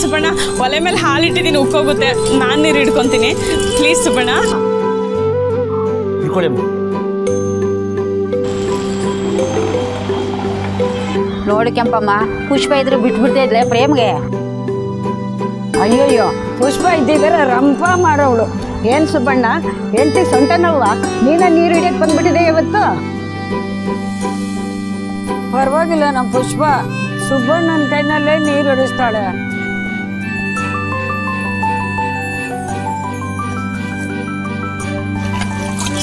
ಸುಬ್ಬಣ್ಣ ಒಲೆ ಮೇಲೆ ಹಾಲಿಟ್ಟಿದ್ದೀನಿ, ಉಕ್ಕೋಗುತ್ತೆ. ನಾನು ನೀರು ಹಿಡ್ಕೊತೀನಿ. ಪ್ಲೀಸ್ ಸುಬ್ಬಣ್ಣ. ನೋಡಿ ಕೆಂಪಮ್ಮ, ಪುಷ್ಪ ಇದ್ರೆ ಬಿಟ್ಬಿಡ್ತಾ ಇದ್ಲೆ ಪ್ರೇಮ್ಗೆ. ಅಯ್ಯೋಯ್ಯೋ, ಪುಷ್ಪ ಇದ್ದಿದ್ರೆ ರಂಪ ಮಾಡೋವಳು. ಏನು ಸುಬ್ಬಣ್ಣ, ಹೆಂಡತಿ ಸೊಂಟನಲ್ವಾ? ನೀನೇ ನೀರು ಹಿಡಿಯಕ್ಕೆ ಬಂದ್ಬಿಟ್ಟಿದೆ ಇವತ್ತು. ಪರವಾಗಿಲ್ಲ, ನಮ್ಮ ಪುಷ್ಪ ಸುಬ್ಬಣ್ಣನ ಕೈನಲ್ಲೇ ನೀರು ಹಿಡಿಸ್ತಾಳೆ.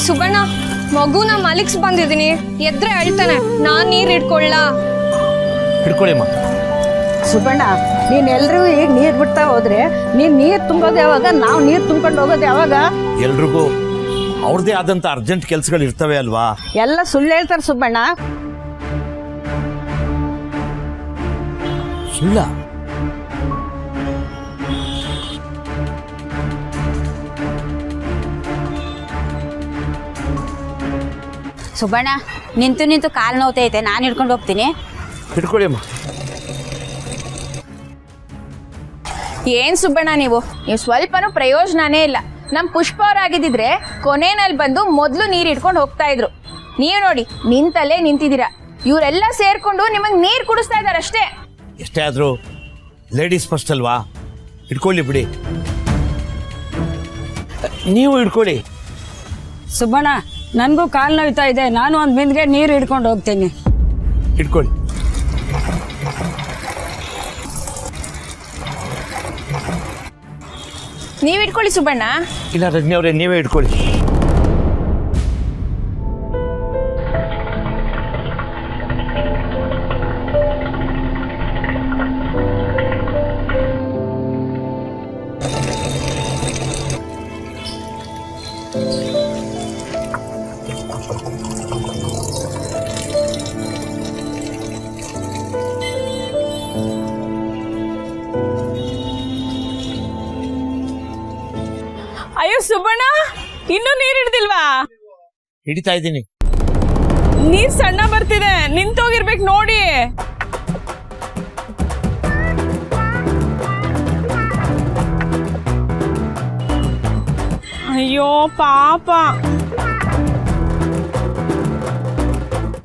ಸುಬ್ಬಣ್ಣ, ಮಗುನ ಮಲಗಿಸ್ ಬಂದಿದ್ದೀನಿ, ಎದ್ರೆ ಹೇಳ್ತಾನೆ. ನಾನ್ ನೀರ್ ಹಿಡ್ಕೊಳ್ಳ. ಹಿಡ್ಕೊಳ್ಳಿಮ್ಮ. ಸುಬ್ಬಣ್ಣ, ನೀನ್ ಎಲ್ರೂ ಈಗ ನೀರು ಬಿಡ್ತಾ ಹೋದ್ರೆ ನೀನ್ ನೀರು ತುಂಬೋದು ಯಾವಾಗ? ನಾವು ನೀರು ತುಂಬ್ಕೊಂಡು ಹೋಗೋದು ಯಾವಾಗ? ಎಲ್ರಿಗೂ ಅವ್ರದೇ ಆದಂತ ಅರ್ಜೆಂಟ್ ಕೆಲಸಗಳು ಇರ್ತವೆ ಅಲ್ವಾ? ಎಲ್ಲ ಸುಳ್ಳು ಹೇಳ್ತಾರೆ ಸುಬ್ಬಣ್ಣ. ಸುಳ್ಳ? ಸುಬ್ಬಣ್ಣ, ನಿಂತು ನಿಂತು ಕಾಲು ನೋವ್ತೈತೆ, ನಾನು ಹಿಡ್ಕೊಂಡು ಹೋಗ್ತೀನಿ. ಹಿಡ್ಕೊಳ್ಳಿಮ್ಮ. ಏನ್ ಸುಬ್ಬಣ್ಣ ನೀವು ಸ್ವಲ್ಪನೂ ಪ್ರಯೋಜನನೇ ಇಲ್ಲ. ನಮ್ ಪುಷ್ಪ ಅವರಾಗಿದ್ದಿದ್ರೆ ಕೊನೆಯಲ್ಲಿ ಬಂದು ಮೊದ್ಲು ನೀರ್ ಇಟ್ಕೊಂಡು ಹೋಗ್ತಾ ಇದ್ರು. ನೀವು ನೋಡಿ, ನಿಂತಲ್ಲೇ ನಿಂತಿದ್ದೀರಾ. ಇವರೆಲ್ಲ ಸೇರ್ಕೊಂಡು ನಿಮಗ್ ನೀರ್ ಕುಡಿಸ್ತಾ ಇದಾರೆ ಅಷ್ಟೇ. ಎಷ್ಟೇ ಆದ್ರೂ ಲೇಡೀಸ್ ಫಸ್ಟ್ ಅಲ್ವಾ? ಹಿಡ್ಕೊಳ್ಳಿ ಬಿಡಿ. ನೀವು ಹಿಡ್ಕೊಳ್ಳಿ. ಸುಬ್ಬಣ್ಣ, ನನಗೂ ಕಾಲು ನೋಯ್ತಾ ಇದೆ, ನಾನು ಒಂದು ಬಿಂದಿಗೆ ನೀರು ಹಿಡ್ಕೊಂಡು ಹೋಗ್ತೀನಿ. ಹಿಡ್ಕೊಳ್ಳಿ. ನೀವ್ ಇಟ್ಕೊಳ್ಳಿ ಸುಬ್ಬಣ್ಣ. ಇಲ್ಲ ರಜನಿ ಅವರೇ, ನೀವೇ ಹಿಡ್ಕೊಳ್ಳಿ. ಅಯ್ಯೋ ಸುಬ್ಬಣ್ಣ, ಇನ್ನೂ ನೀರು ಹಿಡ್ದಿಲ್ವಾ? ಹಿಡಿತಾ ಇದ್ದೀನಿ. ನೀರ್ ಸಣ್ಣ ಬರ್ತಿದೆ, ನಿಂತೋಗಿರ್ಬೇಕು ನೋಡಿ. ಅಯ್ಯೋ ಪಾಪ.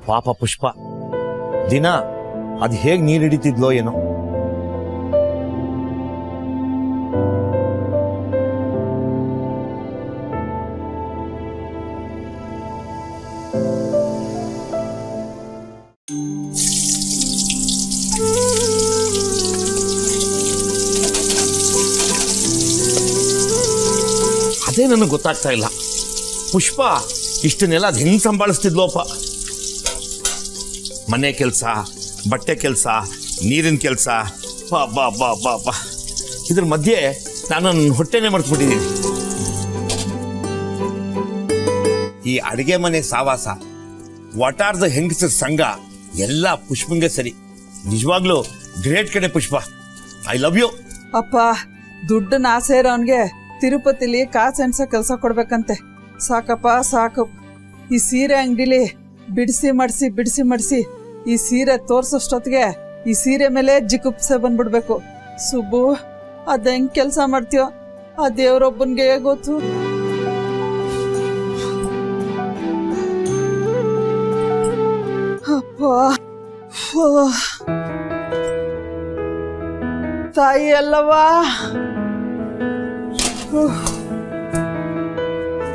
ಪಾಪ ಪುಷ್ಪ ದಿನ ಅದು ಹೇಗ್ ನೀರು ಹಿಡಿತಿದ್ಲೋ ಏನೋ. ಅದೇ ನನಗೆ ಗೊತ್ತಾಗ್ತಾ ಇಲ್ಲ, ಪುಷ್ಪ ಇಷ್ಟನ್ನೆಲ್ಲ ಅದು ಹೆಂಗ್ ಸಂಭಾಳಿಸ್ತಿದ್ಲೋಪ. ಮನೆ ಕೆಲಸ, ಬಟ್ಟೆ ಕೆಲಸ, ನೀರಿನ ಕೆಲಸ, ಬಾ ಬಾ ಬಾ ಬಾ. ಇದ್ರ ಮಧ್ಯೆ ನಾನು ನನ್ನ ಹೊಟ್ಟೆನೆ ಮರ್ತ್ಬಿಟ್ಟಿದ್ದೀನಿ. ಈ ಅಡಿಗೆ ಮನೆ ಸಾವಾಸ, ಒಟಾರ್ದ ಹೆಂಗಸರ ಸಂಘ ಎಲ್ಲ ಪುಷ್ಪಂಗೆ ಸರಿ. ನಿಜವಾಗ್ಲೂ ಗ್ರೇಟ್ ಕಡೆ ಪುಷ್ಪ. I love you. ಅಪ್ಪ, ದುಡ್ಡನ್ನ ಆಸೆ ಇರೋನ್ಗೆ ತಿರುಪತಿಲಿ ಕಾಸು ಎಣ್ಸೋ ಕೆಲಸ ಕೊಡ್ಬೇಕಂತೆ. ಸಾಕಪ್ಪ ಸಾಕು. ಈ ಸೀರೆ ಅಂಗಡಿಲಿ ಬಿಡಿಸಿ ಮಡಿಸಿ ಈ ಸೀರೆ ತೋರ್ಸೋಷ್ಟೊತ್ತಿಗೆ ಈ ಸೀರೆ ಮೇಲೆ ಜಿಗುಪ್ಸೆ ಬಂದ್ಬಿಡ್ಬೇಕು. ಸುಬ್ಬು, ಅದ ಹೆಂಗ್ ಕೆಲಸ ಮಾಡ್ತೀಯೋ ಆ ದೇವ್ರೊಬ್ಬನ್ಗೆ ಗೊತ್ತು. ಅಪ್ಪ, ತಾಯಿ ಅಲ್ಲವಾ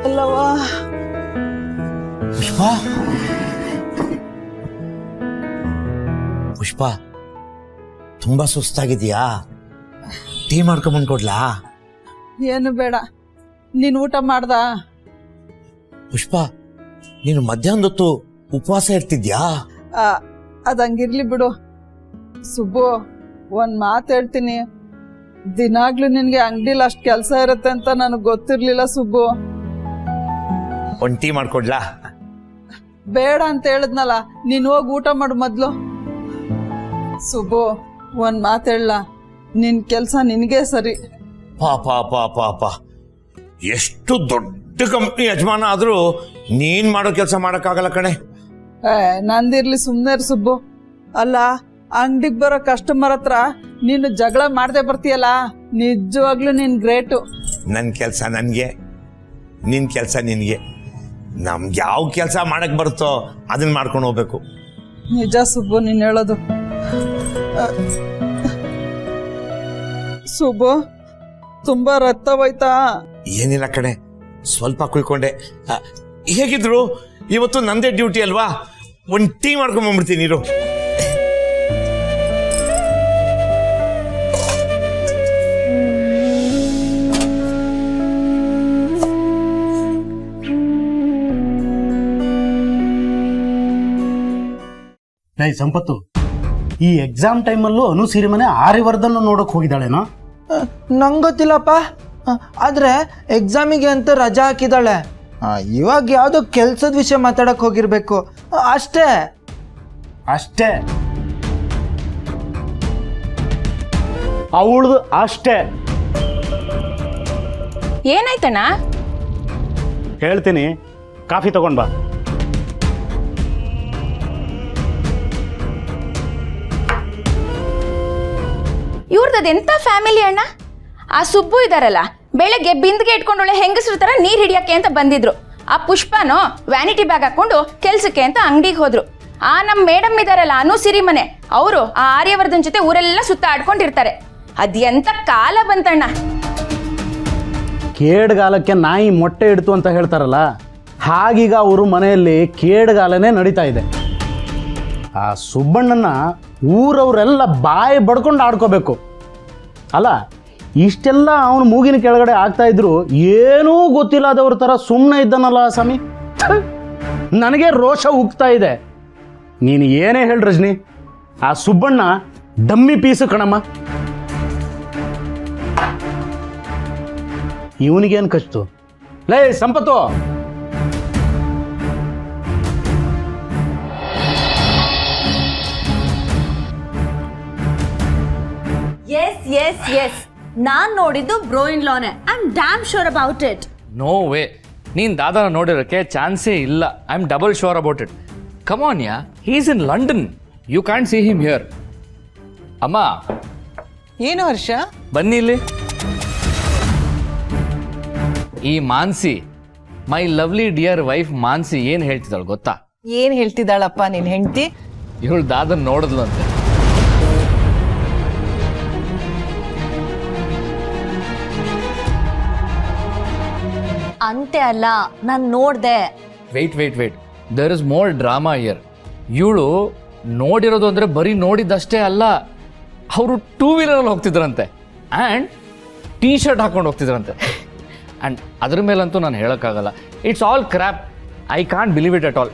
ಅಲ್ಲವಾ? ಪುಷ್ಪ, ಪುಷ್ಪ ತುಂಬಾ ಸುಸ್ತಾಗಿದ್ಯಾ? ಟೀ ಮಾಡ್ಕೊಂಬಂದ್ ಕೊಡ್ಲಾ? ಏನು ಬೇಡ, ನೀನು ಊಟ ಮಾಡ್ದ? ಪುಷ್ಪ, ನೀನು ಮಧ್ಯಾಹ್ನದೊತ್ತು ಉಪವಾಸ ಇರ್ತಿದ್ಯಾ? ಅದಂಗಿರ್ಲಿ ಬಿಡು. ಸುಬ್ಬು, ಒಂದ್ ಮಾತು ಹೇಳ್ತೀನಿ, ದಿನಾಗ್ಲೂ ನಿನ್ಗೆ ಅಂಗಡಿಲಿ ಅಷ್ಟು ಕೆಲಸ ಇರುತ್ತೆ ಅಂತ ನನಗೆ ಗೊತ್ತಿರ್ಲಿಲ್ಲ ಸುಬ್ಬು. ಒಂದ್ ಟೀ ಮಾಡ್ಕೊಡ್ಲಾ? ಬೇಡ ಅಂತ ಹೇಳಿದ್ನಲ್ಲ, ನೀನ್ ಹೋಗಿ ಊಟ ಮಾಡು ಮೊದ್ಲು. ಸುಬ್ಬು, ಒಂದ್ ಮಾತು ಹೇಳ, ನಿನ್ ಕೆಲ್ಸ ನಿನ್ಗೆ ಸರಿ. ಪಾಪ ಪಾಪ ಪಾಪ, ಎಷ್ಟು ದೊಡ್ಡ ಕಂಪ್ನಿ ಯಜಮಾನ ಆದ್ರೂ ನೀನ್ ಮಾಡೋ ಕೆಲಸ ಮಾಡಕ್ಕಾಗಲ್ಲ ಕಣೆ. ನಂದಿರ್ಲಿ, ಸುಮ್ನೆ ಸುಬ್ಬು. ಅಲ್ಲ, ಅಂಗಡಿಗೆ ಬರೋ ಕಸ್ಟಮರ್ ಹತ್ರ ನೀನು ಜಗಳ ಮಾಡದೆ ಬರ್ತೀಯಲ್ಲ, ನಿಜವಾಗ್ಲೂ ನೀನು ಗ್ರೇಟು. ನನ್ನ ಕೆಲಸ ನನಗೆ, ನಿನ್ನ ಕೆಲಸ ನಿನಗೆ. ನಮ್ಗೆ ಯಾವ ಕೆಲಸ ಮಾಡಕ್ಕೆ ಬರುತ್ತೋ ಅದನ್ನ ಮಾಡ್ಕೊಂಡು ಹೋಗ್ಬೇಕು. ನಿಜ ಸುಬ್ಬು ನೀನು ಹೇಳೋದು. ಸುಬ್ಬು, ತುಂಬಾ ರಕ್ತ ಹೋಯ್ತಾ? ಏನಿಲ್ಲ ಕಡೆ, ಸ್ವಲ್ಪ ಕುಯ್ಕೊಂಡೆ. ಹೇಗಿದ್ರು ಇವತ್ತು ನಂದೇ ಡ್ಯೂಟಿ ಅಲ್ವಾ, ಒಂದು ಟೀ ಮಾಡ್ಕೊಂಬಂದ್ಬಿಡ್ತೀನಿ ಇರು. ಸಂಪತ್ತು, ಈ ಎಕ್ಸಾಮ್ ಟೈಮಲ್ಲೂ ಅನು ಸಿರಿಮನೆ ಆರ್ಯವರ್ಧನ್ ನೋಡಕ್ ಹೋಗಿದ್ದಾಳೇನೋ? ನಂಗೆ ಗೊತ್ತಿಲ್ಲಪ್ಪ. ಆದರೆ ಎಕ್ಸಾಮಿಗೆ ಅಂತ ರಜಾ ಹಾಕಿದ್ದಾಳೆ. ಇವಾಗ ಯಾವುದೋ ಕೆಲಸದ ವಿಷಯ ಮಾತಾಡಕ್ಕೆ ಹೋಗಿರ್ಬೇಕು ಅಷ್ಟೇ. ಅಷ್ಟೇ ಅವಳದು ಅಷ್ಟೇ. ಏನಾಯ್ತಣ್ಣ? ಹೇಳ್ತೀನಿ, ಕಾಫಿ ತಗೊಂಡ್ ಬಾ. ಇವ್ರದ್ದೆಂತ ಫ್ಯಾಮಿಲಿ ಅಣ್ಣ? ಆ ಸುಬ್ಬು ಇದಾರಲ್ಲ, ಬೆಳಗ್ಗೆ ಬಿಂದಿಗೆ ಇಟ್ಕೊಂಡೊಳ್ಳೆ ಹೆಂಗಸ್ರ ಥರ ನೀರು ಹಿಡಿಯಕ್ಕೆ ಅಂತ ಬಂದಿದ್ರು. ಆ ಪುಷ್ಪನೋ ವ್ಯಾನಿಟಿ ಬ್ಯಾಗ್ ಹಾಕೊಂಡು ಕೆಲ್ಸಕ್ಕೆ ಅಂತ ಅಂಗಡಿಗೆ ಹೋದ್ರು. ಆ ನಮ್ಮ ಮೇಡಮ್ ಇದಾರಲ್ಲ ಅನು ಸಿರಿಮನೆ, ಅವರು ಆ ಆರ್ಯವರ್ಧನ್ ಜೊತೆ ಊರೆಲ್ಲ ಸುತ್ತ ಆಡ್ಕೊಂಡಿರ್ತಾರೆ. ಅದೆಂತ ಕಾಲ ಬಂತಣ್ಣ. ಕೇಡ್ಗಾಲಕ್ಕೆ ನಾಯಿ ಮೊಟ್ಟೆ ಇಡ್ತು ಅಂತ ಹೇಳ್ತಾರಲ್ಲ, ಹಾಗೀಗ ಅವರು ಮನೆಯಲ್ಲಿ ಕೇಡ್ಗಾಲನೇ ನಡೀತಾ ಇದೆ. ಆ ಸುಬ್ಬಣ್ಣನ ಊರವರೆಲ್ಲ ಬಾಯಿ ಬಡ್ಕೊಂಡು ಆಡ್ಕೋಬೇಕು. ಅಲ್ಲ, ಇಷ್ಟೆಲ್ಲ ಅವನು ಮೂಗಿನ ಕೆಳಗಡೆ ಆಗ್ತಾ ಇದ್ರು ಏನೂ ಗೊತ್ತಿಲ್ಲದವ್ರ ಥರ ಸುಮ್ಮನೆ ಇದ್ದಾನಲ್ಲ ಸ್ವಾಮಿ. ನನಗೆ ರೋಷ ಉಗ್ತಾ ಇದೆ. ನೀನು ಏನೇ ಹೇಳಿ ರಜನಿ, ಆ ಸುಬ್ಬಣ್ಣ ಡಮ್ಮಿ ಪೀಸು ಕಣಮ್ಮ. ಇವನಿಗೇನು ಕಚ್ತು? ಲೇ ಸಂಪತ್ತು, ಎಸ್ ನಾನ್ ನೋಡಿದ್ದು ಬ್ರೋ ಇನ್ ಲಾನೆ. I am damn sure about it. No way, ನೀನು ದಾದಾನ ನೋಡಿರೋಕ್ಕೆ ಚಾನ್ಸೇ ಇಲ್ಲ. I am double sure about it. Come on ya, he is in London. You can see him here. ಅಮ್ಮ, ಏನು ಹರ್ಷ? ಬನ್ನಿ ಇಲ್ಲಿ. ಈ Mansi, my lovely dear wife Mansi ಏನು ಹೇಳ್ತಿದ್ದಾಳೆ ಗೊತ್ತಾ? ಏನ್ ಹೇಳ್ತಿದ್ದಾಳಪ್ಪ ನಿನ್ ಹೆಂಡತಿ? ಇವಳು ದಾದನ್ ನೋಡಿದ್ಲು ಅಂತೆ. ಅಂತೆ ಅಲ್ಲ, ನಾನ್ ನೋಡ್ದೆ. Wait, there is more drama here. ಇವಳು ನೋಡಿರೋದು ಅಂದರೆ ಬರೀ ನೋಡಿದ್ದಷ್ಟೇ ಅಲ್ಲ, ಅವರು ಟೂ ವೀಲರಲ್ಲಿ ಹೋಗ್ತಿದ್ರಂತೆ ಆ್ಯಂಡ್ ಟೀ ಶರ್ಟ್ ಹಾಕೊಂಡು ಹೋಗ್ತಿದ್ರಂತೆ. ಆ್ಯಂಡ್ ಅದ್ರ ಮೇಲಂತೂ ನಾನು ಹೇಳೋಕ್ಕಾಗಲ್ಲ. It's all crap. I can't believe it at all.